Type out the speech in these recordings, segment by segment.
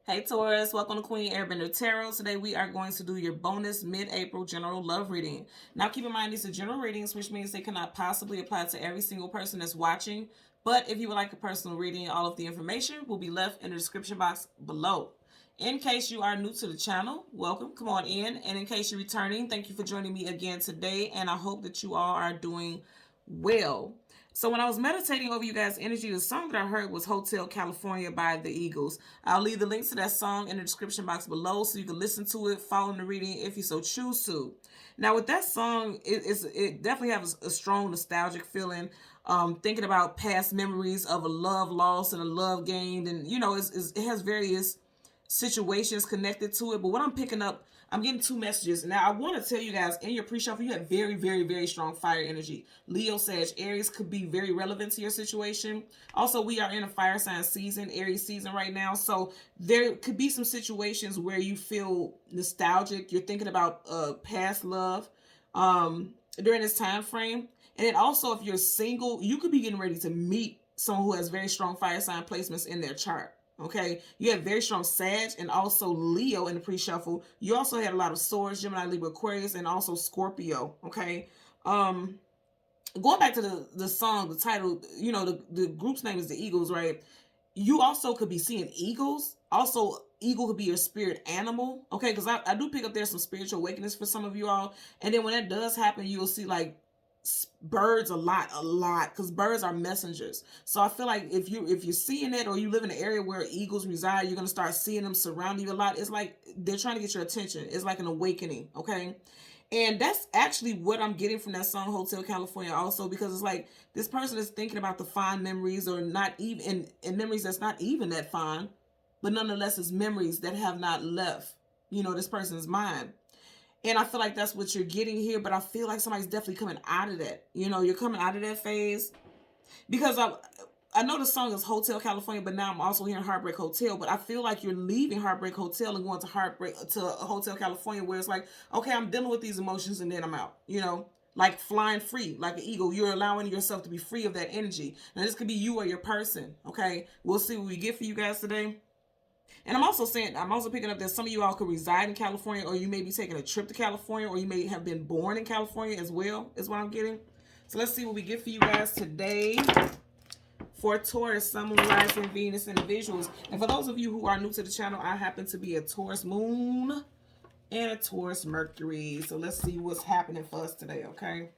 Hey Taurus, welcome to Queen Airbender Tarot. Today we are going to do your bonus mid-April general love reading. Now keep in mind these are general readings, which means they cannot possibly apply to every single person that's watching. But if you would like a personal reading, all of the information will be left in the description box below. In case you are new to the channel, welcome, come on in. And in case you're returning, thank you for joining me again today. And I hope that you all are doing well. So when I was meditating over you guys' energy, the song that I heard was Hotel California by the Eagles. I'll leave the links to that song in the description box below so you can listen to it, follow the reading if you so choose to. Now with that song, it definitely has a strong nostalgic feeling. Thinking about past memories of a love lost and a love gained, and you know, it has various situations connected to it. But what I'm picking up, I'm getting two messages. Now, I want to tell you guys, in your pre-shuffle, you have very, very, very strong fire energy. Leo, Sag, Aries could be very relevant to your situation. Also, we are in a fire sign season, Aries season right now. So there could be some situations where you feel nostalgic. You're thinking about past love during this time frame. And then also, if you're single, you could be getting ready to meet someone who has very strong fire sign placements in their chart. Okay, you have very strong Sag and also Leo in the pre-shuffle. You also had a lot of Swords, Gemini, Libra, Aquarius, and also Scorpio. Okay, going back to the song, the title, you know, the group's name is the Eagles, right? You also could be seeing eagles. Also, eagle could be your spirit animal. Okay, because I do pick up there's some spiritual awakenings for some of you all. And then when that does happen, you will see like birds a lot because birds are messengers. So I feel like if you're seeing it, or you live in an area where eagles reside, you're going to start seeing them surrounding you a lot. It's like they're trying to get your attention. It's like an awakening. Okay, and that's actually what I'm getting from that song Hotel California also, because it's like this person is thinking about the fond memories, or not even in memories that's not even that fond, but nonetheless it's memories that have not left, you know, this person's mind. And I feel like that's what you're getting here, but I feel like somebody's definitely coming out of that. You know, you're coming out of that phase. Because I know the song is Hotel California, but now I'm also hearing Heartbreak Hotel. But I feel like you're leaving Heartbreak Hotel and going to Hotel California, where it's like, okay, I'm dealing with these emotions and then I'm out. You know, like flying free, like an eagle. You're allowing yourself to be free of that energy. Now this could be you or your person. Okay, we'll see what we get for you guys today. And I'm also picking up that some of you all could reside in California, or you may be taking a trip to California, or you may have been born in California as well, is what I'm getting. So let's see what we get for you guys today for Taurus, Sun, Moon, Rising, Venus individuals. And for those of you who are new to the channel, I happen to be a Taurus Moon and a Taurus Mercury. So let's see what's happening for us today, okay?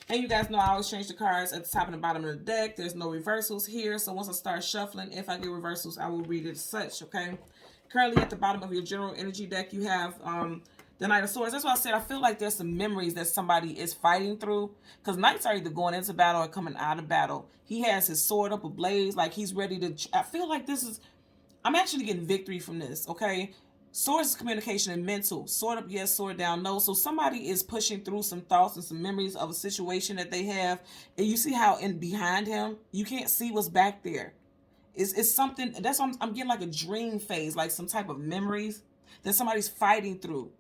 And you guys know I always change the cards at the top and the bottom of the deck. There's no reversals here. So once I start shuffling, if I get reversals, I will read it as such, okay? Currently at the bottom of your general energy deck, you have the Knight of Swords. That's why I said I feel like there's some memories that somebody is fighting through. Because Knights are either going into battle or coming out of battle. He has his sword up ablaze. Like he's ready to... I feel like this is... I'm actually getting victory from this, okay? Swords is communication and mental. Sword up, yes. Sword down, no. So somebody is pushing through some thoughts and some memories of a situation that they have. And you see how in behind him, you can't see what's back there. It's something, that's what I'm getting, like a dream phase, like some type of memories that somebody's fighting through.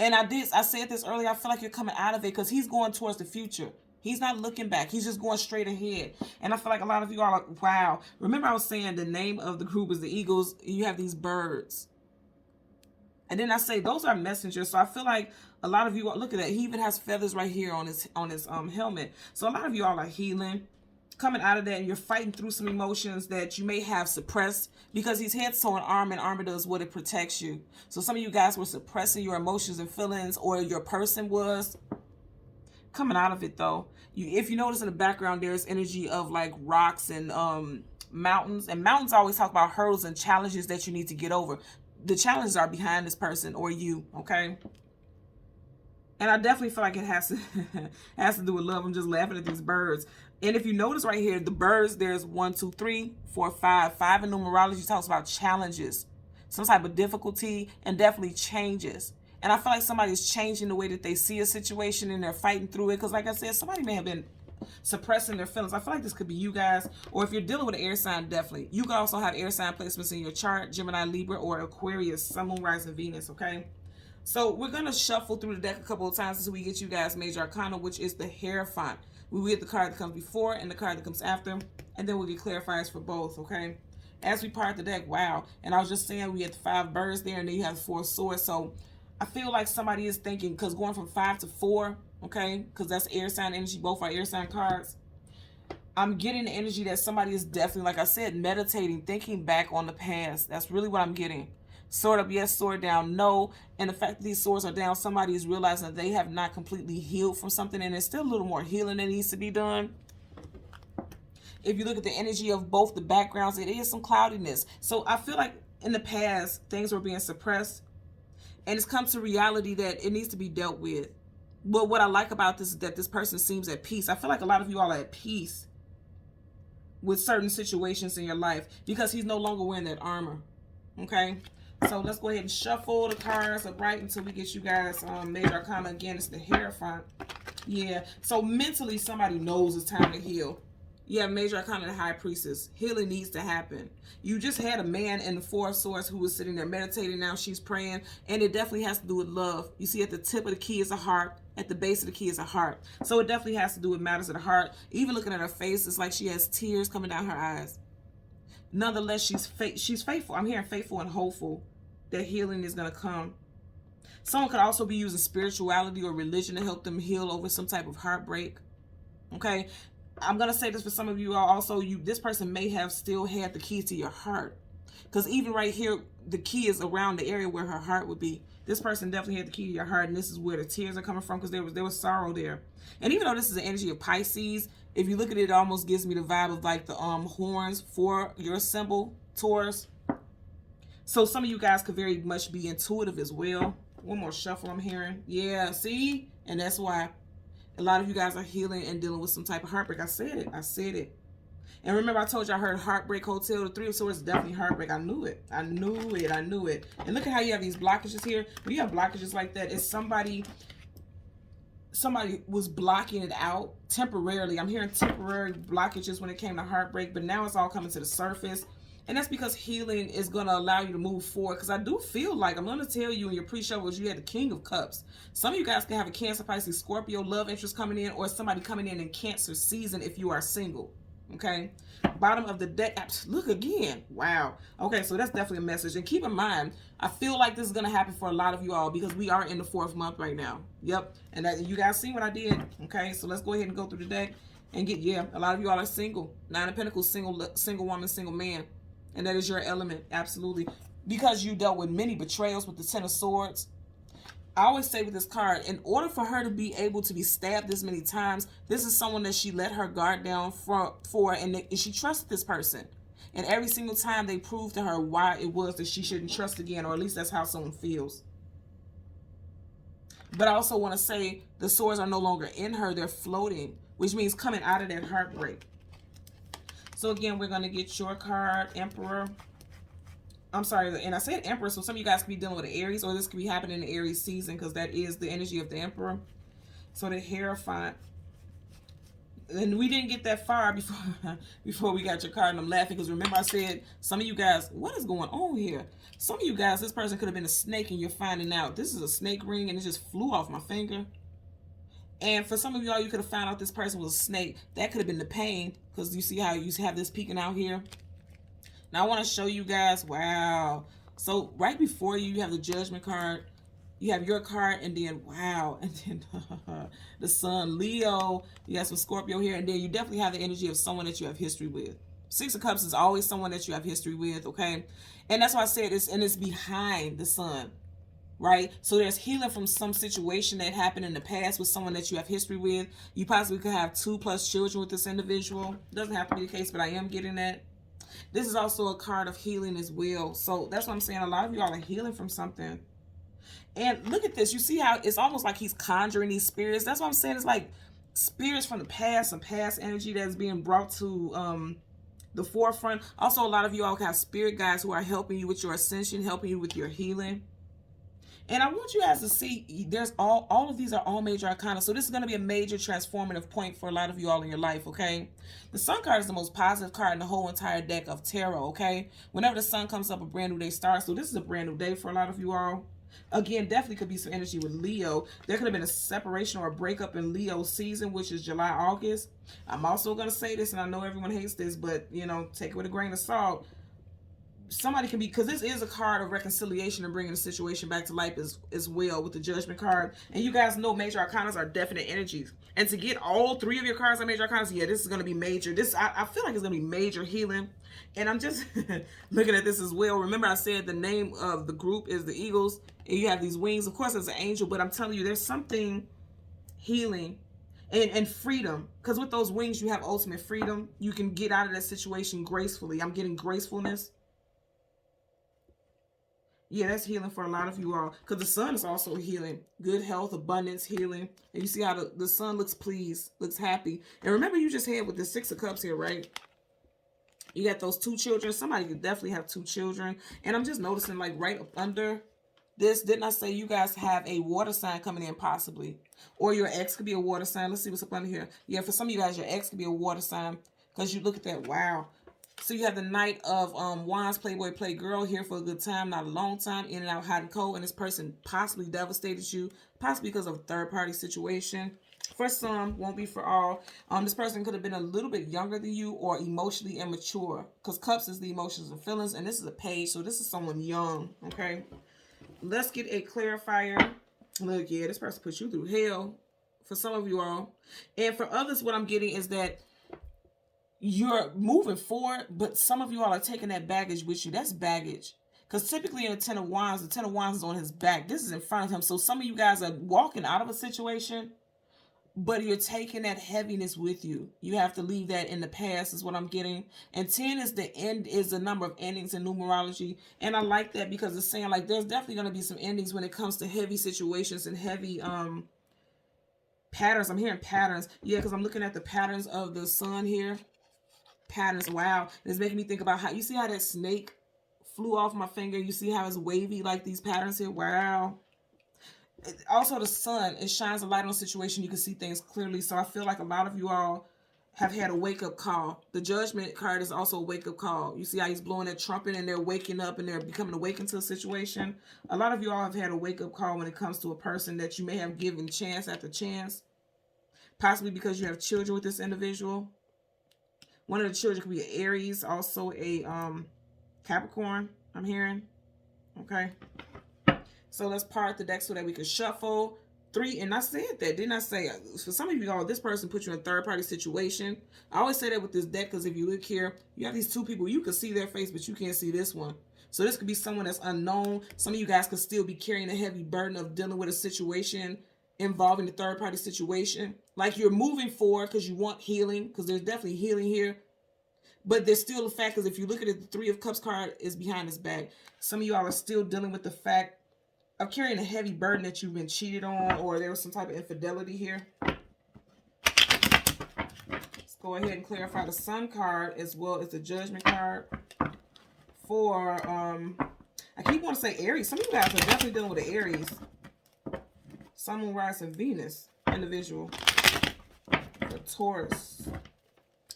And I said this earlier, I feel like you're coming out of it because he's going towards the future. He's not looking back. He's just going straight ahead. And I feel like a lot of you are like, wow. Remember I was saying the name of the group is the Eagles. You have these birds. And then I say those are messengers. So I feel like a lot of you are, look at that. He even has feathers right here on his helmet. So a lot of you all are healing, coming out of that, and you're fighting through some emotions that you may have suppressed, because he's head, soul, and armor, and armor does what it protects you. So some of you guys were suppressing your emotions and feelings, or your person was coming out of it though. If you notice in the background, there's energy of like rocks and mountains. And mountains always talk about hurdles and challenges that you need to get over. The challenges are behind this person or you, okay? And I definitely feel like it has to do with love. I'm just laughing at these birds. And if you notice right here, the birds, there's 1, 2, 3, 4, 5. 5 in numerology talks about challenges, some type of difficulty, and definitely changes. And I feel like somebody's changing the way that they see a situation, and they're fighting through it. Because like I said, somebody may have been suppressing their feelings. I feel like this could be you guys, or if you're dealing with an air sign, definitely. You can also have air sign placements in your chart, Gemini, Libra, or Aquarius, Sun, Moon, Rising, Venus, okay? So we're going to shuffle through the deck a couple of times until we get you guys Major Arcana, which is the Hierophant. We will get the card that comes before and the card that comes after, and then we'll get clarifiers for both, okay? as we part the deck. Wow. And I was just saying we had the 5 birds there, and then you have the 4 swords. So I feel like somebody is thinking, because going from 5 to 4, okay, because that's air sign energy, both are air sign cards. I'm getting the energy that somebody is definitely, like I said, meditating, thinking back on the past. That's really what I'm getting. Sword up, yes. Sword down, no. And the fact that these swords are down, somebody is realizing that they have not completely healed from something, and there's still a little more healing that needs to be done. If you look at the energy of both the backgrounds, it is some cloudiness. So I feel like in the past, things were being suppressed, and it's come to reality that it needs to be dealt with. But what I like about this is that this person seems at peace. I feel like a lot of you all are at peace with certain situations in your life because he's no longer wearing that armor. Okay, so let's go ahead and shuffle the cards upright until we get you guys major arcana. Again, it's the Hierophant. Yeah, so mentally somebody knows it's time to heal. Yeah, major arcana, the High Priestess. Healing needs to happen. You just had a man in the 4 of Swords who was sitting there meditating. Now she's praying, and it definitely has to do with love. You see, at the tip of the key is a heart. At the base of the key is a heart. So it definitely has to do with matters of the heart. Even looking at her face, it's like she has tears coming down her eyes. Nonetheless, she's faithful. I'm hearing faithful and hopeful that healing is going to come. Someone could also be using spirituality or religion to help them heal over some type of heartbreak. Okay, I'm going to say this for some of you all also. This person may have still had the key to your heart. Because even right here, the key is around the area where her heart would be. This person definitely had the key to your heart, and this is where the tears are coming from, because there was sorrow there. And even though this is the energy of Pisces, if you look at it, it almost gives me the vibe of like the horns for your symbol, Taurus. So some of you guys could very much be intuitive as well. One more shuffle I'm hearing. Yeah, see? And that's why a lot of you guys are healing and dealing with some type of heartbreak. I said it. I said it. And remember, I told you I heard Heartbreak Hotel. The 3 of Swords is definitely heartbreak. I knew it. I knew it. I knew it. And look at how you have these blockages here. When you have blockages like that, it's somebody was blocking it out temporarily. I'm hearing temporary blockages when it came to heartbreak, but now it's all coming to the surface. And that's because healing is going to allow you to move forward. Because I do feel like, I'm going to tell you in your pre-show was you had the King of Cups. Some of you guys can have a Cancer, Pisces, Scorpio love interest coming in, or somebody coming in Cancer season if you are single. Okay, bottom of the deck. Look again. Wow. Okay, so that's definitely a message. And keep in mind, I feel like this is going to happen for a lot of you all because we are in the 4th month right now. Yep. And you guys see what I did. Okay, so let's go ahead and go through the deck and get, yeah, a lot of you all are single. 9 of Pentacles, single woman, single man. And that is your element. Absolutely. Because you dealt with many betrayals with the 10 of Swords. I always say with this card, in order for her to be able to be stabbed this many times, this is someone that she let her guard down for, and she trusted this person. And every single time they proved to her why it was that she shouldn't trust again, or at least that's how someone feels. But I also want to say the swords are no longer in her, they're floating, which means coming out of that heartbreak. So again, we're going to get your card, Emperor. I'm sorry, and I said Emperor, so some of you guys could be dealing with an Aries, or this could be happening in the Aries season, because that is the energy of the Emperor. So the Hierophant. And we didn't get that far before we got your card, and I'm laughing, because remember I said, some of you guys, what is going on here? Some of you guys, this person could have been a snake, and you're finding out. This is a snake ring, and it just flew off my finger. And for some of y'all, you could have found out this person was a snake. That could have been the pain, because you see how you have this peeking out here? Now I want to show you guys, wow. So right before you have the Judgment card, you have your card, and then, wow, and then the Sun, Leo, you have some Scorpio here, and then you definitely have the energy of someone that you have history with. 6 of Cups is always someone that you have history with, okay? And that's why I said it's, and it's behind the Sun, right? So there's healing from some situation that happened in the past with someone that you have history with. You possibly could have 2+ children with this individual. Doesn't have to be the case, but I am getting that. This is also a card of healing as well. So that's what I'm saying. A lot of y'all are healing from something. And look at this. You see how it's almost like he's conjuring these spirits. That's what I'm saying. It's like spirits from the past, some past energy that's being brought to the forefront. Also, a lot of you all have spirit guides who are helping you with your ascension, helping you with your healing. And I want you guys to see, there's all of these are all major arcana. So this is going to be a major transformative point for a lot of you all in your life, okay? The Sun card is the most positive card in the whole entire deck of tarot, okay? Whenever the Sun comes up, a brand new day starts. So this is a brand new day for a lot of you all. Again, definitely could be some energy with Leo. There could have been a separation or a breakup in Leo season, which is July, August. I'm also going to say this, and I know everyone hates this, but, you know, take it with a grain of salt. somebody can be, because this is a card of reconciliation and bringing the situation back to life as well with the Judgment card. And you guys know major arcanas are definite energies. And to get all three of your cards on major arcanas, yeah, this is going to be major. I feel like it's going to be major healing. And I'm just looking at this as well. Remember I said the name of the group is the Eagles. And you have these wings. Of course, it's an angel. But I'm telling you, there's something healing and freedom. Because with those wings, you have ultimate freedom. You can get out of that situation gracefully. I'm getting gracefulness. Yeah, that's healing for a lot of you all. Because the sun is also healing. Good health, abundance, healing. And you see how the sun looks pleased, looks happy. And remember you just had with the Six of Cups here, right? You got those two children. Somebody could definitely have two children. And I'm just noticing, like, right up under this, didn't I say you guys have a water sign coming in possibly? Or your ex could be a water sign. Let's see what's up under here. Yeah, for some of you guys, your ex could be a water sign. Because you look at that, wow. So you have the Knight of Wands, Playboy, Playgirl, here for a good time, not a long time, in and out, hot and cold. And this person possibly devastated you, possibly because of a third-party situation. For some, won't be for all. This person could have been a little bit younger than you or emotionally immature. Because Cups is the emotions and feelings, and this is a Page, so this is someone young, okay? Let's get a clarifier. Look, yeah, this person put you through hell for some of you all. And for others, what I'm getting is that you're moving forward, but some of you all are taking that baggage with you. That's baggage. Because typically in the Ten of Wands is on his back. This is in front of him. So some of you guys are walking out of a situation, but you're taking that heaviness with you. You have to leave that in the past is what I'm getting. And 10 is the end, is the number of endings in numerology. And I like that because it's saying like there's definitely going to be some endings when it comes to heavy situations and heavy patterns. I'm hearing patterns. Yeah, because I'm looking at the patterns of the sun here. Patterns, wow. It's making me think about how, you see how that snake flew off my finger? You see how it's wavy like these patterns here? Wow. Also the sun, it shines a light on a situation. You can see things clearly. So I feel like a lot of you all have had a wake-up call. The Judgment card is also a wake-up call. You see how he's blowing that trumpet and they're waking up and they're becoming awakened to a situation. A lot of you all have had a wake-up call when it comes to a person that you may have given chance after chance. Possibly because you have children with this individual. One of the children could be an Aries, also a Capricorn, I'm hearing. Okay. So let's part the deck so that we can shuffle. 3, and I said that, didn't I say? For some of you all, this person put you in a third-party situation. I always say that with this deck because if you look here, you have these two people. You can see their face, but you can't see this one. So this could be someone that's unknown. Some of you guys could still be carrying a heavy burden of dealing with a situation involving the third-party situation. Like you're moving forward because you want healing, because there's definitely healing here. But there's still the fact, because if you look at it, the Three of Cups card is behind his back. Some of y'all are still dealing with the fact of carrying a heavy burden that you've been cheated on, or there was some type of infidelity here. Let's go ahead and clarify the Sun card as well as the Judgment card. For, I keep wanting to say Aries. Some of you guys are definitely dealing with an Aries. Sun, Moon, Rising, Venus individual. The Taurus.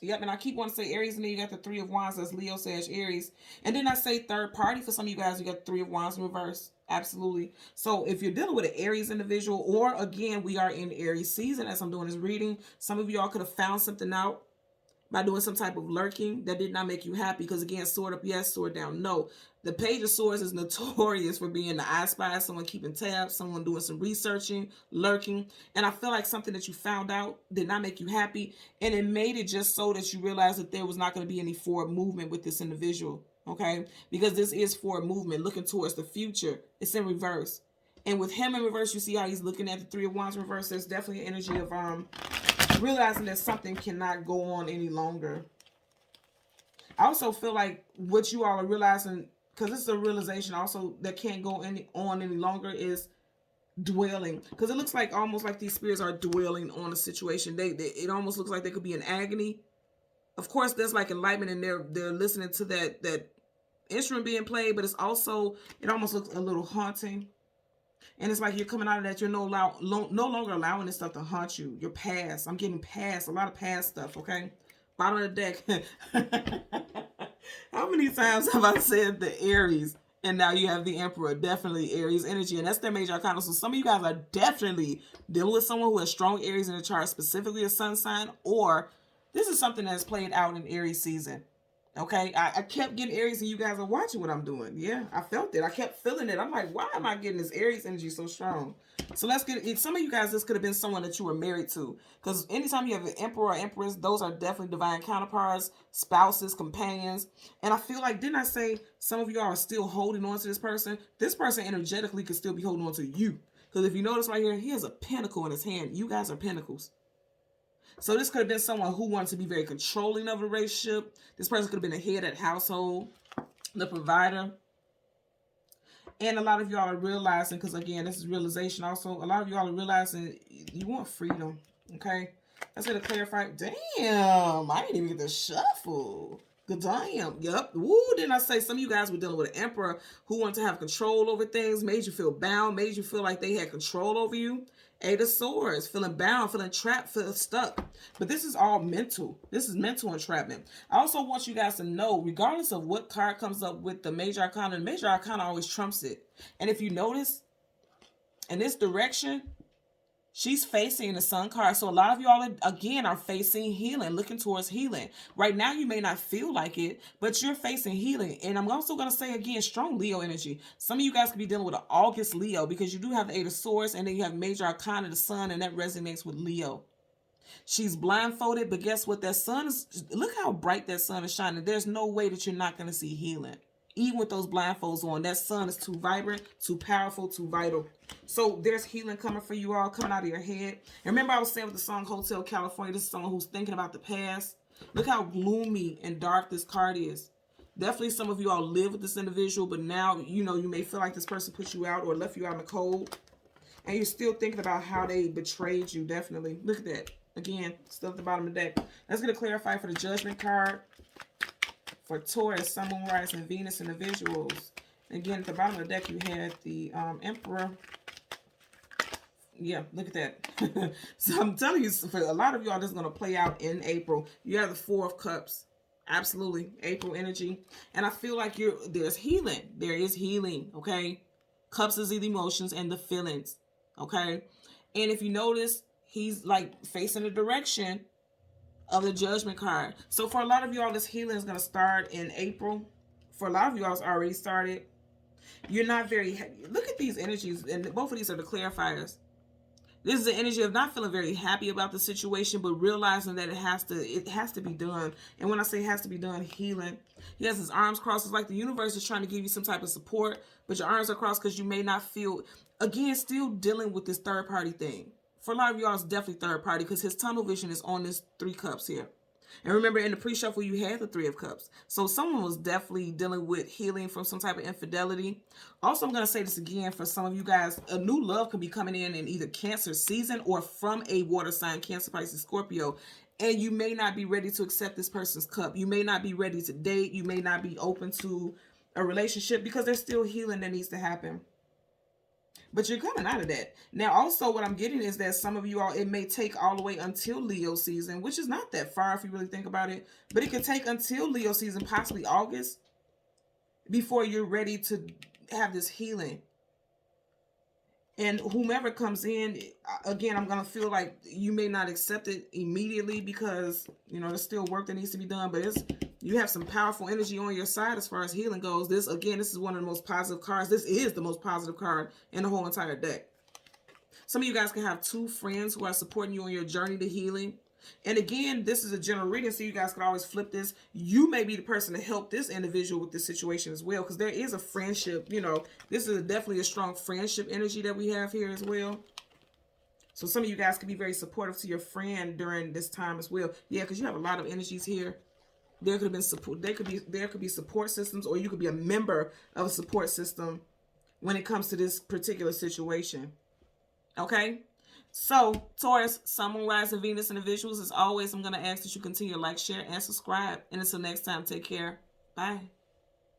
Yep, and I keep wanting to say Aries, and then you got the Three of Wands, that's Leo, Sag, Aries. And then I say third party. For some of you guys, you got Three of Wands in reverse. Absolutely. So if you're dealing with an Aries individual, or again, we are in Aries season as I'm doing this reading, some of y'all could have found something out by doing some type of lurking that did not make you happy. Because again, sword up, yes, sword down, no. The Page of Swords is notorious for being the I Spy, someone keeping tabs, someone doing some researching, lurking. And I feel like something that you found out did not make you happy. And it made it just so that you realized that there was not going to be any forward movement with this individual. Okay? Because this is forward movement, looking towards the future. It's in reverse. And with him in reverse, you see how he's looking at the Three of Wands in reverse. There's definitely an energy of realizing that something cannot go on any longer. I also feel like what you all are realizing, because this is a realization also that can't go on any longer, is dwelling. Because it looks like almost like these spirits are dwelling on a situation. It almost looks like they could be in agony. Of course, there's like enlightenment, and they're listening to that instrument being played, but it's also, it almost looks a little haunting. And it's like you're coming out of that. You're no longer allowing this stuff to haunt you. Your past. I'm getting past. A lot of past stuff, okay? Bottom of the deck. How many times have I said the Aries? And now you have the Emperor. Definitely Aries energy. And that's their major arcana. So some of you guys are definitely dealing with someone who has strong Aries in the chart, specifically a sun sign. Or this is something that's played out in Aries season. Okay, I kept getting Aries, and you guys are watching what I'm doing. Yeah, I felt it. I kept feeling it. I'm like, why am I getting this Aries energy so strong? So let's get it. Some of you guys, this could have been someone that you were married to. Because anytime you have an emperor or empress, those are definitely divine counterparts, spouses, companions. And I feel like, didn't I say some of y'all are still holding on to this person? This person energetically could still be holding on to you. Because if you notice right here, he has a pentacle in his hand. You guys are pentacles. So this could have been someone who wanted to be very controlling of a relationship. This person could have been the head of the household, the provider. And a lot of y'all are realizing, because again, this is realization also, a lot of y'all are realizing you want freedom, okay? That's going to clarify. Damn, I didn't even get the shuffle. Good damn. Yep. Woo, didn't I say some of you guys were dealing with an emperor who wanted to have control over things, made you feel bound, made you feel like they had control over you. Eight of Swords, feeling bound, feeling trapped, feeling stuck. But this is all mental. This is mental entrapment. I also want you guys to know, regardless of what card comes up with the Major Arcana, the Major Arcana always trumps it. And if you notice, in this direction, she's facing the Sun card. So a lot of y'all, again, are facing healing, looking towards healing. Right now, you may not feel like it, but you're facing healing. And I'm also going to say, again, strong Leo energy. Some of you guys could be dealing with an August Leo because you do have the Eight of Swords, and then you have Major Arcana, the Sun, and that resonates with Leo. She's blindfolded, but guess what? That sun is, look how bright that sun is shining. There's no way that you're not going to see healing. Even with those blindfolds on, that sun is too vibrant, too powerful, too vital. So there's healing coming for you all, coming out of your head. And remember I was saying with the song Hotel California, this is someone who's thinking about the past. Look how gloomy and dark this card is. Definitely some of you all live with this individual, but now, you know, you may feel like this person put you out or left you out in the cold. And you're still thinking about how they betrayed you, definitely. Look at that. Again, still at the bottom of the deck. That's going to clarify for the Judgment card. For Taurus, Sun, Moon, Rising, and Venus individuals. Again, at the bottom of the deck, you had the Emperor. Yeah, look at that. So I'm telling you, for a lot of y'all, this is going to play out in April. You have the Four of Cups. Absolutely. April energy. And I feel like there's healing. There is healing, okay? Cups is the emotions and the feelings, okay? And if you notice, he's like facing the direction of the Judgment card. So for a lot of y'all, this healing is going to start in April. For a lot of y'all, it's already started. You're not very... Look at these energies, and both of these are the clarifiers. This is the energy of not feeling very happy about the situation, but realizing that it has to be done. And when I say it has to be done, healing. He has his arms crossed. It's like the universe is trying to give you some type of support, but your arms are crossed because you may not feel... Again, still dealing with this third-party thing. For a lot of y'all, it's definitely third party because his tunnel vision is on this Three Cups here. And remember, in the pre-shuffle, you had the Three of Cups. So someone was definitely dealing with healing from some type of infidelity. Also, I'm going to say this again for some of you guys. A new love could be coming in either Cancer season or from a water sign, Cancer, Pisces, Scorpio. And you may not be ready to accept this person's cup. You may not be ready to date. You may not be open to a relationship because there's still healing that needs to happen. But you're coming out of that. Now, also what I'm getting is that some of you all, it may take all the way until Leo season, which is not that far if you really think about it. But it could take until Leo season, possibly August, before you're ready to have this healing. And whomever comes in, again, I'm going to feel like you may not accept it immediately because, you know, there's still work that needs to be done. But you have some powerful energy on your side as far as healing goes. This is one of the most positive cards. This is the most positive card in the whole entire deck. Some of you guys can have two friends who are supporting you on your journey to healing. And again, this is a general reading, so you guys can always flip this. You may be the person to help this individual with this situation as well, because there is a friendship. You know, this is definitely a strong friendship energy that we have here as well. So some of you guys can be very supportive to your friend during this time as well. Yeah, because you have a lot of energies here. There could have been support. There could be support systems, or you could be a member of a support system when it comes to this particular situation. Okay. So, Taurus, Sun, Moon, Rising, Venus, and individuals, as always, I'm going to ask that you continue to like, share, and subscribe. And until next time, take care. Bye.